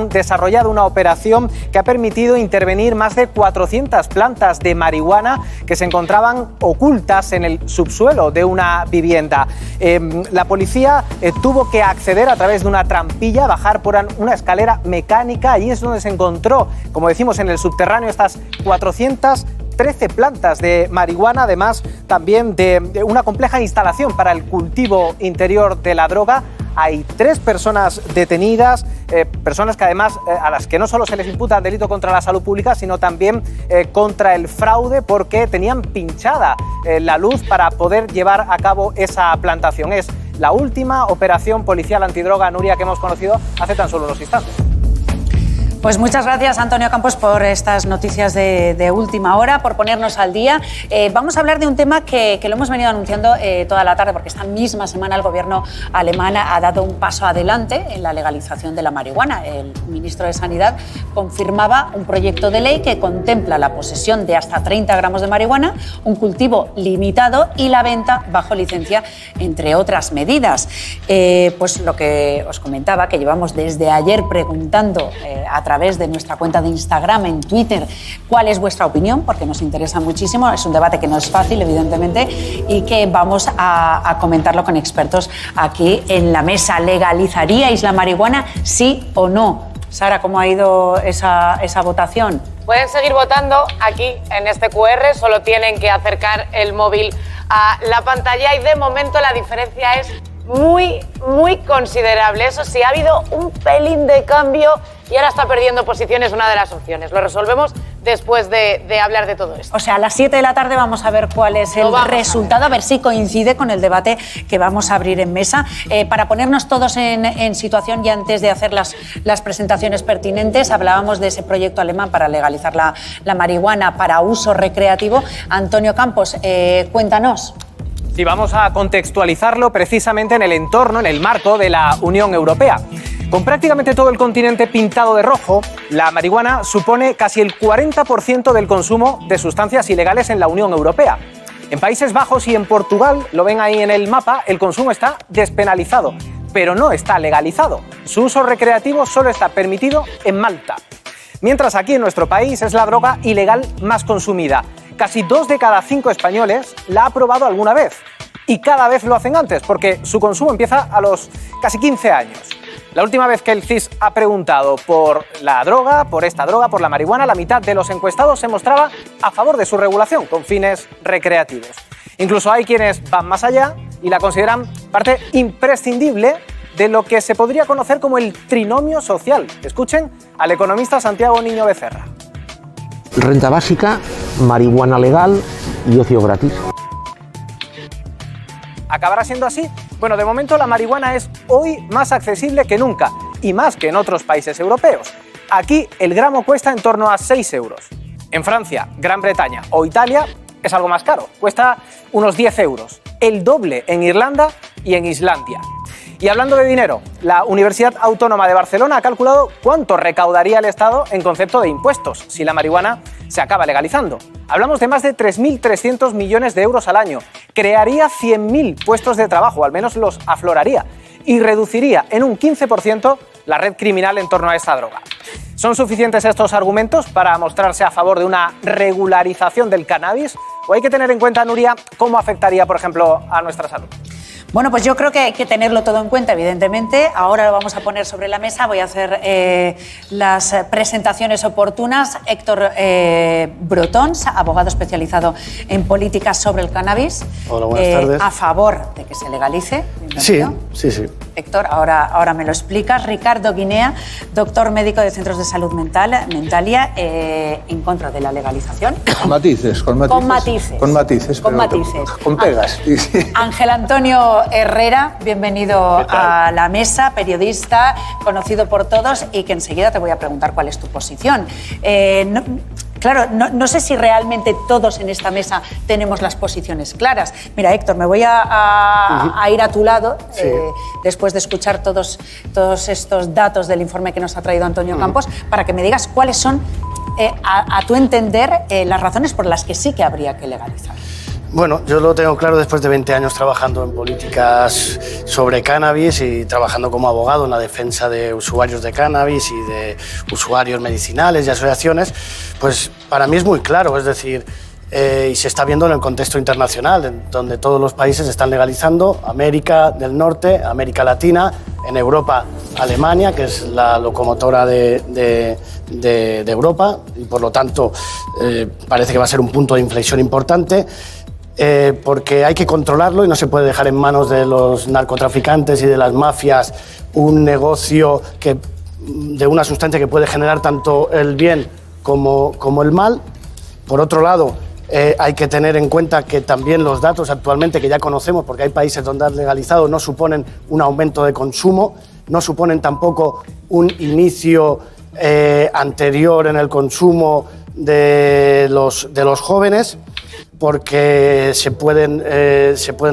han desarrollado una operación que ha permitido intervenir más de 400 plantas de marihuana que se encontraban ocultas en el subsuelo de una vivienda. La policía tuvo que acceder a través de una trampilla, bajar por una escalera mecánica. Allí es donde se encontró, como decimos, en el subterráneo, estas 413 plantas de marihuana, además también de una compleja instalación para el cultivo interior de la droga. Hay 3 personas detenidas, personas que además a las que no solo se les imputa el delito contra la salud pública, sino también contra el fraude, porque tenían pinchada la luz para poder llevar a cabo esa plantación. Es la última operación policial antidroga, Nuria, que hemos conocido hace tan solo unos instantes. Pues muchas gracias, Antonio Campos, por estas noticias de última hora, por ponernos al día. Vamos a hablar de un tema que lo hemos venido anunciando toda la tarde, porque esta misma semana el gobierno alemán ha dado un paso adelante en la legalización de la marihuana. El ministro de Sanidad confirmaba un proyecto de ley que contempla la posesión de hasta 30 gramos de marihuana, un cultivo limitado y la venta bajo licencia, entre otras medidas. Pues lo que os comentaba, que llevamos desde ayer preguntando a través de nuestra cuenta de Instagram, en Twitter, cuál es vuestra opinión, porque nos interesa muchísimo. Es un debate que no es fácil, evidentemente, y que vamos a comentarlo con expertos aquí en la mesa. ¿Legalizaríais la marihuana, sí o no? Sara, ¿cómo ha ido esa votación? Pueden seguir votando aquí en este QR, solo tienen que acercar el móvil a la pantalla y de momento la diferencia es muy considerable. Eso sí, ha habido un pelín de cambio y ahora está perdiendo posiciones una de las opciones. Lo resolvemos después de hablar de todo esto. O sea, a las 7 de la tarde vamos a ver cuál es el resultado, a ver si coincide con el debate que vamos a abrir en mesa. Para ponernos todos en situación y antes de hacer las presentaciones pertinentes, hablábamos de ese proyecto alemán para legalizar la marihuana para uso recreativo. Antonio Campos, cuéntanos. Sí, vamos a contextualizarlo precisamente en el entorno, en el marco de la Unión Europea. Con prácticamente todo el continente pintado de rojo, la marihuana supone casi el 40% del consumo de sustancias ilegales en la Unión Europea. En Países Bajos y en Portugal, lo ven ahí en el mapa, el consumo está despenalizado, pero no está legalizado. Su uso recreativo solo está permitido en Malta. Mientras aquí en nuestro país es la droga ilegal más consumida. Casi 2 de cada 5 españoles la ha probado alguna vez. Y cada vez lo hacen antes, porque su consumo empieza a los casi 15 años. La última vez que el CSIS ha preguntado por la droga, por esta droga, por la marihuana, la mitad de los encuestados se mostraba a favor de su regulación con fines recreativos. Incluso hay quienes van más allá y la consideran parte imprescindible de lo que se podría conocer como el trinomio social. Escuchen al economista Santiago Niño Becerra. Renta básica, marihuana legal y ocio gratis. ¿Acabará siendo así? Bueno, de momento la marihuana es hoy más accesible que nunca y más que en otros países europeos. Aquí el gramo cuesta en torno a 6 euros. En Francia, Gran Bretaña o Italia es algo más caro, cuesta unos 10 euros. El doble en Irlanda y en Islandia. Y hablando de dinero, la Universidad Autónoma de Barcelona ha calculado cuánto recaudaría el Estado en concepto de impuestos si la marihuana se acaba legalizando. Hablamos de más de 3.300 millones de euros al año. Crearía 100.000 puestos de trabajo, al menos los afloraría, y reduciría en un 15% la red criminal en torno a esta droga. ¿Son suficientes estos argumentos para mostrarse a favor de una regularización del cannabis? ¿O hay que tener en cuenta, Nuria, cómo afectaría, por ejemplo, a nuestra salud? Bueno, pues yo creo que hay que tenerlo todo en cuenta, evidentemente. Ahora lo vamos a poner sobre la mesa. Voy a hacer las presentaciones oportunas. Héctor Brotons, abogado especializado en políticas sobre el cannabis. Hola, buenas tardes. A favor de que se legalice. Sí. Héctor, ahora me lo explicas. Ricardo Guinea, doctor médico de Centros de Salud Mentalia, en contra de la legalización. Con matices. Con pegas. Ángel Antonio Herrera, bienvenido a la mesa, periodista, conocido por todos y que enseguida te voy a preguntar cuál es tu posición. No sé si realmente todos en esta mesa tenemos las posiciones claras. Mira, Héctor, me voy a ir a tu lado, sí, después de escuchar todos estos datos del informe que nos ha traído Antonio Campos, para que me digas cuáles son, a tu entender, las razones por las que sí que habría que legalizar. Bueno, yo lo tengo claro después de 20 años trabajando en políticas sobre cannabis y trabajando como abogado en la defensa de usuarios de cannabis y de usuarios medicinales y asociaciones, pues para mí es muy claro, es decir, y se está viendo en el contexto internacional, donde todos los países están legalizando, América del Norte, América Latina, en Europa, Alemania, que es la locomotora de Europa, y por lo tanto parece que va a ser un punto de inflexión importante, porque hay que controlarlo y no se puede dejar en manos de los narcotraficantes y de las mafias un negocio de una sustancia que puede generar tanto el bien como el mal. Por otro lado, hay que tener en cuenta que también los datos actualmente que ya conocemos, porque hay países donde han legalizado, no suponen un aumento de consumo, no suponen tampoco un inicio anterior en el consumo de los jóvenes, porque se pueden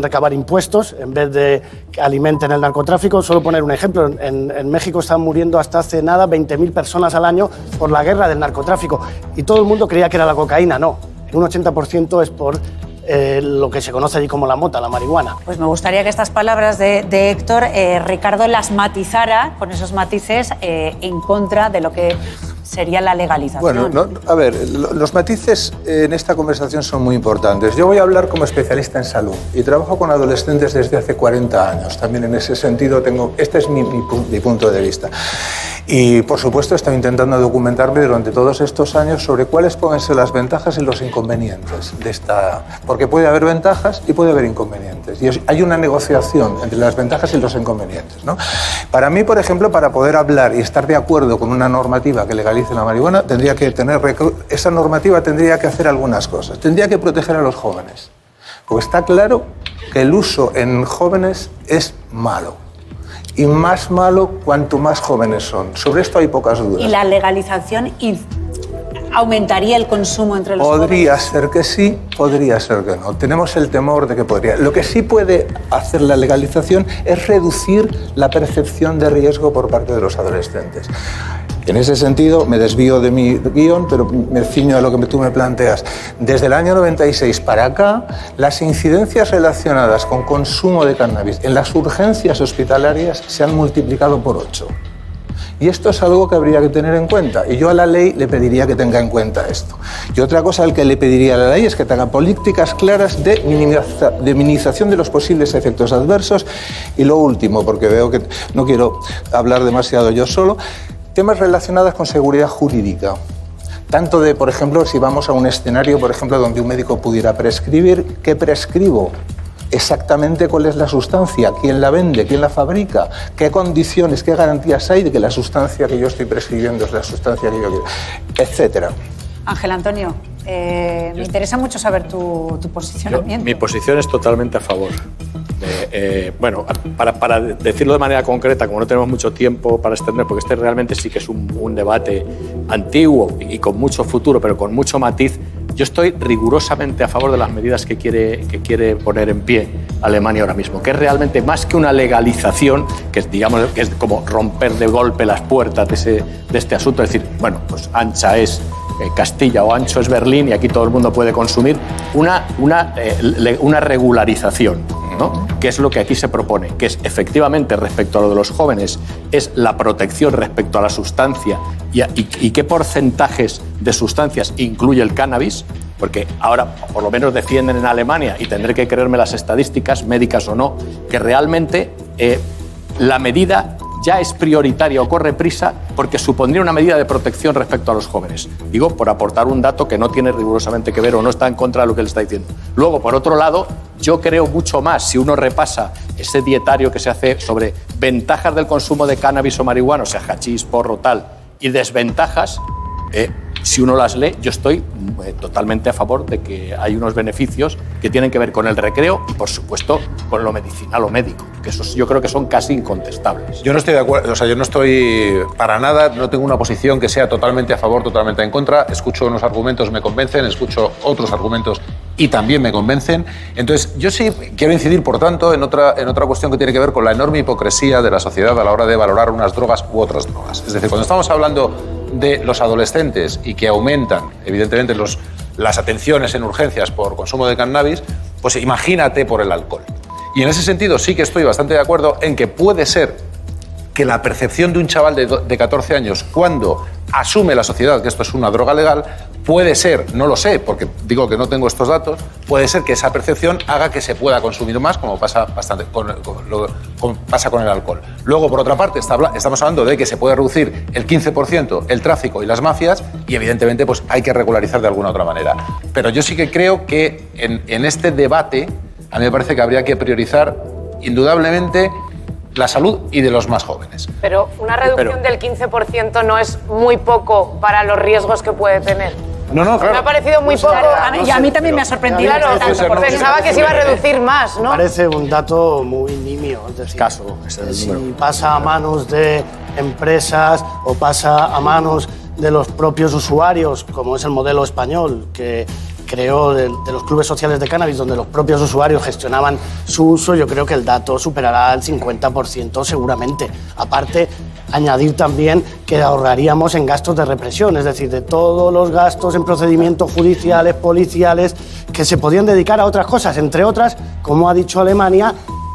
recabar impuestos en vez de que alimenten el narcotráfico. Solo poner un ejemplo, en México están muriendo hasta hace nada 20.000 personas al año por la guerra del narcotráfico. Y todo el mundo creía que era la cocaína, no. Un 80% es por lo que se conoce allí como la mota, la marihuana. Pues me gustaría que estas palabras de Héctor, Ricardo las matizara con esos matices en contra de lo que sería la legalización. Bueno, a ver, los matices en esta conversación son muy importantes. Yo voy a hablar como especialista en salud y trabajo con adolescentes desde hace 40 años. También en ese sentido este es mi punto de vista. Y, por supuesto, he estado intentando documentarme durante todos estos años sobre cuáles pueden ser las ventajas y los inconvenientes de esta... Porque puede haber ventajas y puede haber inconvenientes. Y hay una negociación entre las ventajas y los inconvenientes, ¿no? Para mí, por ejemplo, para poder hablar y estar de acuerdo con una normativa que legalice la marihuana, esa normativa tendría que hacer algunas cosas. Tendría que proteger a los jóvenes. Porque está claro que el uso en jóvenes es malo. Y más malo cuanto más jóvenes son. Sobre esto hay pocas dudas. ¿Y la legalización aumentaría el consumo entre los jóvenes? Podría ser que sí, podría ser que no. Tenemos el temor de que podría. Lo que sí puede hacer la legalización es reducir la percepción de riesgo por parte de los adolescentes. En ese sentido, me desvío de mi guión, pero me ciño a lo que tú me planteas. Desde el año 96 para acá, las incidencias relacionadas con consumo de cannabis en las urgencias hospitalarias se han multiplicado por 8. Y esto es algo que habría que tener en cuenta. Y yo a la ley le pediría que tenga en cuenta esto. Y otra cosa al que le pediría a la ley es que tenga políticas claras de minimización de los posibles efectos adversos. Y lo último, porque veo que no quiero hablar demasiado yo solo, temas relacionados con seguridad jurídica. Tanto de, por ejemplo, si vamos a un escenario, por ejemplo, donde un médico pudiera prescribir, ¿qué prescribo? Exactamente cuál es la sustancia, quién la vende, quién la fabrica, qué condiciones, qué garantías hay de que la sustancia que yo estoy prescribiendo es la sustancia que yo quiero, etcétera. Ángel Antonio, me interesa mucho saber tu posicionamiento. Mi posición es totalmente a favor. Bueno, para decirlo de manera concreta, como no tenemos mucho tiempo para extender, porque este realmente sí que es un debate antiguo y con mucho futuro, pero con mucho matiz, yo estoy rigurosamente a favor de las medidas que quiere poner en pie Alemania ahora mismo, que es realmente más que una legalización, que es, digamos, que es como romper de golpe las puertas de este asunto, es decir, bueno, pues ancha es Castilla o ancho es Berlín y aquí todo el mundo puede consumir, una regularización, ¿no? Que es lo que aquí se propone, que es efectivamente respecto a lo de los jóvenes, es la protección respecto a la sustancia y qué porcentajes de sustancias incluye el cannabis, porque ahora por lo menos defienden en Alemania, y tendré que creerme las estadísticas, médicas o no, que realmente la medida ya es prioritaria o corre prisa porque supondría una medida de protección respecto a los jóvenes. Digo, por aportar un dato que no tiene rigurosamente que ver o no está en contra de lo que él está diciendo. Luego, por otro lado, yo creo mucho más, si uno repasa ese dietario que se hace sobre ventajas del consumo de cannabis o marihuana, o sea, hachís, porro, tal, y desventajas, si uno las lee, yo estoy totalmente a favor de que hay unos beneficios que tienen que ver con el recreo y, por supuesto, con lo medicinal o médico, que esos yo creo que son casi incontestables. Yo no estoy de acuerdo, o sea, yo no estoy para nada, no tengo una posición que sea totalmente a favor, totalmente en contra. Escucho unos argumentos, me convencen, escucho otros argumentos y también me convencen. Entonces, yo sí quiero incidir, por tanto, en otra cuestión que tiene que ver con la enorme hipocresía de la sociedad a la hora de valorar unas drogas u otras drogas. Es decir, cuando estamos hablando de los adolescentes y que aumentan, evidentemente, las atenciones en urgencias por consumo de cannabis, Pues imagínate por el alcohol. Y en ese sentido sí que estoy bastante de acuerdo en que puede ser que la percepción de un chaval de 14 años cuando asume la sociedad que esto es una droga legal, puede ser, no lo sé, porque digo que no tengo estos datos, puede ser que esa percepción haga que se pueda consumir más, como pasa bastante pasa con el alcohol. Luego, por otra parte, estamos hablando de que se puede reducir el 15% el tráfico y las mafias y, evidentemente, pues hay que regularizar de alguna otra manera. Pero yo sí que creo que en este debate a mí me parece que habría que priorizar, indudablemente, la salud y de los más jóvenes. Pero una reducción del 15% no es muy poco para los riesgos que puede tener. No, claro. Me ha parecido muy poco. Y a mí también me ha sorprendido. Claro, pensaba que se iba a reducir más, ¿no? Parece un dato muy nimio. Es decir, si pasa a manos de empresas o pasa a manos de los propios usuarios, como es el modelo español que creó de los clubes sociales de cannabis, donde los propios usuarios gestionaban su uso, yo creo que el dato superará el 50% seguramente. Aparte, añadir también que ahorraríamos en gastos de represión, es decir, de todos los gastos en procedimientos judiciales, policiales, que se podían dedicar a otras cosas, entre otras, como ha dicho Alemania,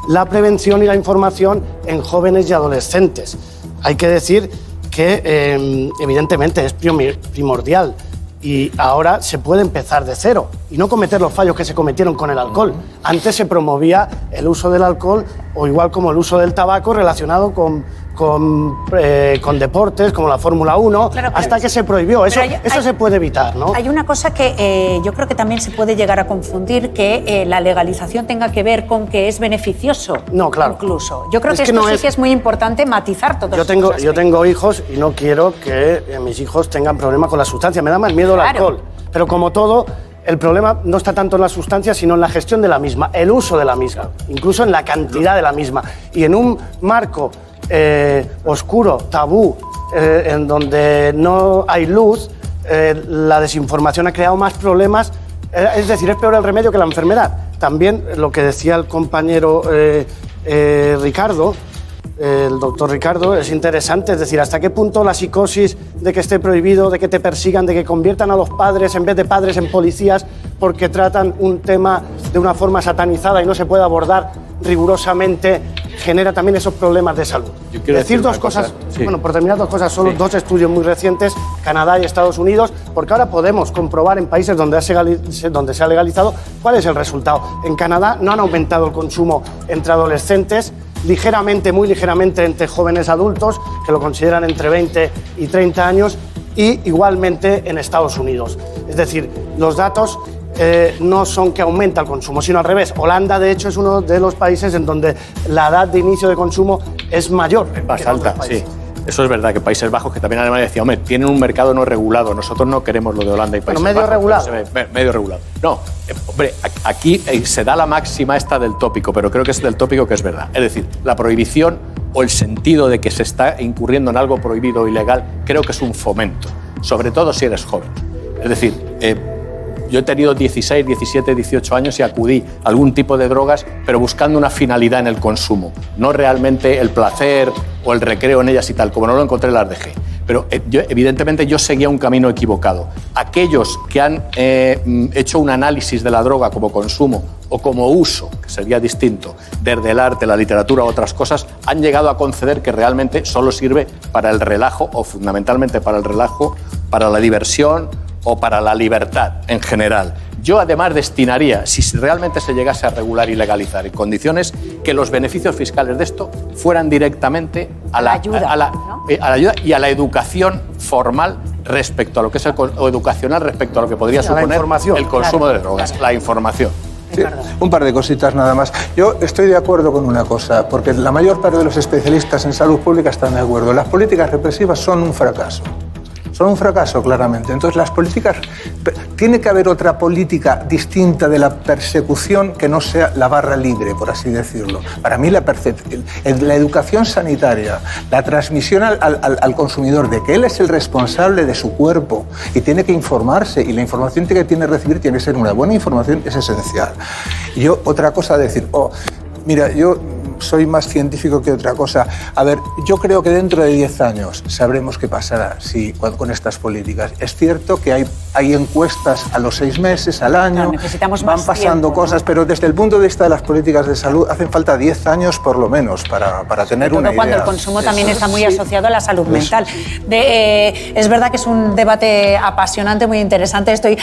la prevención y la información en jóvenes y adolescentes. Hay que decir que, evidentemente, es primordial. Y ahora se puede empezar de cero y no cometer los fallos que se cometieron con el alcohol. Antes se promovía el uso del alcohol, o igual como el uso del tabaco, relacionado con deportes como la Fórmula 1, claro, hasta que se prohibió. Eso se puede evitar, ¿no? Hay una cosa que yo creo que también se puede llegar a confundir, que la legalización tenga que ver con que es beneficioso. No, claro. Incluso. Yo creo que esto sí que es muy importante matizar todo esto. Yo tengo hijos y no quiero que mis hijos tengan problemas con la sustancia. Me da más miedo el alcohol. Pero como todo, el problema no está tanto en la sustancia, sino en la gestión de la misma, el uso de la misma, incluso en la cantidad de la misma. Y en un marco oscuro, tabú, en donde no hay luz, la desinformación ha creado más problemas, es decir, es peor el remedio que la enfermedad. También lo que decía el compañero Ricardo, el doctor Ricardo, es interesante, es decir, hasta qué punto la psicosis de que esté prohibido, de que te persigan, de que conviertan a los padres, en vez de padres, en policías, porque tratan un tema de una forma satanizada y no se puede abordar rigurosamente, genera también esos problemas de salud. Decir dos cosas, sí. Bueno, por terminar, dos cosas, solo sí. Dos estudios muy recientes, Canadá y Estados Unidos, porque ahora podemos comprobar en países donde se ha legalizado cuál es el resultado. En Canadá no han aumentado el consumo entre adolescentes, ligeramente, muy ligeramente entre jóvenes adultos, que lo consideran entre 20 y 30 años, y igualmente en Estados Unidos. Es decir, los datos no son que aumenta el consumo, sino al revés. Holanda, de hecho, es uno de los países en donde la edad de inicio de consumo es mayor. Es más alta, sí. Eso es verdad, que Países Bajos, que también Alemania decía, hombre, tienen un mercado no regulado, nosotros no queremos lo de Holanda y Países Bajos. Medio regulado. Medio regulado. No, hombre, aquí se da la máxima esta del tópico, pero creo que es del tópico que es verdad. Es decir, la prohibición o el sentido de que se está incurriendo en algo prohibido o ilegal, creo que es un fomento, sobre todo si eres joven. Es decir, yo he tenido 16, 17, 18 años y acudí a algún tipo de drogas, pero buscando una finalidad en el consumo, no realmente el placer o el recreo en ellas y tal. Como no lo encontré, las dejé. Pero evidentemente yo seguía un camino equivocado. Aquellos que han hecho un análisis de la droga como consumo o como uso, que sería distinto, desde el arte, la literatura u otras cosas, han llegado a conceder que realmente solo sirve para el relajo, o fundamentalmente para el relajo, para la diversión o para la libertad en general. Yo además destinaría, si realmente se llegase a regular y legalizar en condiciones, que los beneficios fiscales de esto fueran directamente a la ayuda y a la educación formal respecto a lo que es o educacional respecto a lo que podría suponer el consumo de drogas, la información. Sí, un par de cositas nada más. Yo estoy de acuerdo con una cosa, porque la mayor parte de los especialistas en salud pública están de acuerdo. Las políticas represivas son un fracaso. Son un fracaso, claramente. Entonces, las políticas... Tiene que haber otra política distinta de la persecución que no sea la barra libre, por así decirlo. Para mí, la educación sanitaria, la transmisión al consumidor de que él es el responsable de su cuerpo y tiene que informarse, y la información que tiene que recibir tiene que ser una buena información, es esencial. Y yo, otra cosa, decir, mira, yo soy más científico que otra cosa. A ver, yo creo que dentro de 10 años sabremos qué pasará con estas políticas. Es cierto que hay encuestas a los 6 meses, al año, claro, necesitamos van más pasando tiempo, cosas, ¿no? pero desde el punto de vista de las políticas de salud hacen falta 10 años por lo menos para tener Sobre una todo cuando idea. el consumo también está muy Sí. asociado a la salud mental. Es verdad que es un debate apasionante, muy interesante. Estoy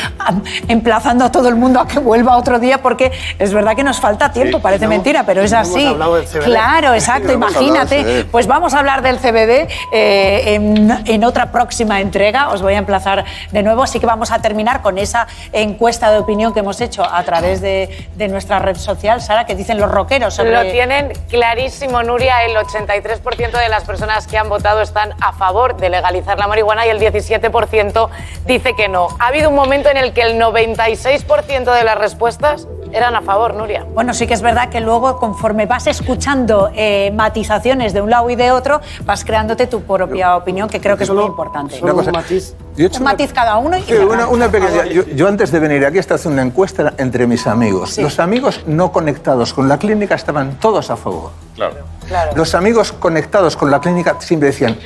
emplazando a todo el mundo a que vuelva otro día porque es verdad que nos falta tiempo, parece mentira, pero es así. hemos hablado del CBD. Claro, exacto, Sí, hemos hablado imagínate. del CBD. Pues vamos a hablar del CBD en otra próxima entrega. Os voy a emplazar de nuevo, así que vamos a terminar con esa encuesta de opinión que hemos hecho a través de nuestra red social. Sara, ¿qué dicen los rockeros sobre...? Lo tienen clarísimo, Nuria. El 83% de las personas que han votado están a favor de legalizar la marihuana y el 17% dice que no. Ha habido un momento en el que el 96% de las respuestas eran a favor, Nuria. Bueno, sí que es verdad que luego, conforme vas escuchando matizaciones de un lado y de otro, vas creándote tu propia opinión, que creo que es muy importante. Solo Una cosa. un matiz. Yo he hecho Un matiz cada uno y Sí, una pequeña. Yo antes de venir aquí estaba haciendo una encuesta entre mis amigos. Sí. Los amigos no conectados con la clínica estaban todos a favor. Claro. Claro. Los amigos conectados con la clínica siempre decían,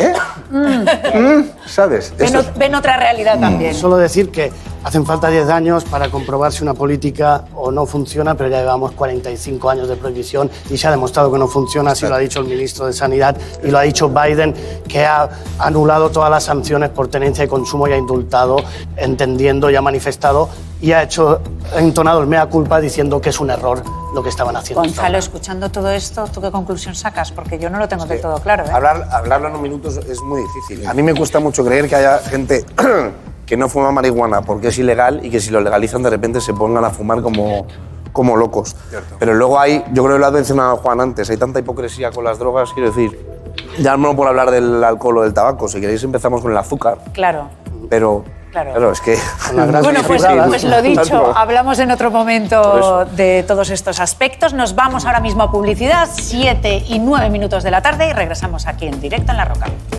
¿sabes? Esto- ven otra realidad también. Solo decir que hacen falta 10 años para comprobar si una política o no funciona, pero ya llevamos 45 años de prohibición y se ha demostrado que no funciona, así lo ha dicho el ministro de Sanidad y lo ha dicho Biden, que ha anulado todas las sanciones por tenencia y consumo y ha indultado, entendiendo y ha manifestado y ha entonado el mea culpa diciendo que es un error lo que estaban haciendo. Gonzalo, escuchando todo esto, ¿tú qué conclusión sacas? Porque yo no lo tengo del todo claro. ¿eh? Hablarlo en un minuto es muy difícil. A mí me cuesta mucho creer que haya gente que no fuma marihuana porque es ilegal y que si lo legalizan de repente se pongan a fumar como locos. Cierto. Pero luego yo creo que lo ha mencionado Juan antes, hay tanta hipocresía con las drogas, quiero decir, ya no por hablar del alcohol o del tabaco, si queréis empezamos con el azúcar, Claro. pero Claro. claro, es que... Bueno, pues lo dicho, Tanto. hablamos en otro Por momento eso. de todos estos aspectos. Nos vamos ahora mismo a publicidad, 7 y 9 minutos de la tarde, y regresamos aquí en directo en La Roca.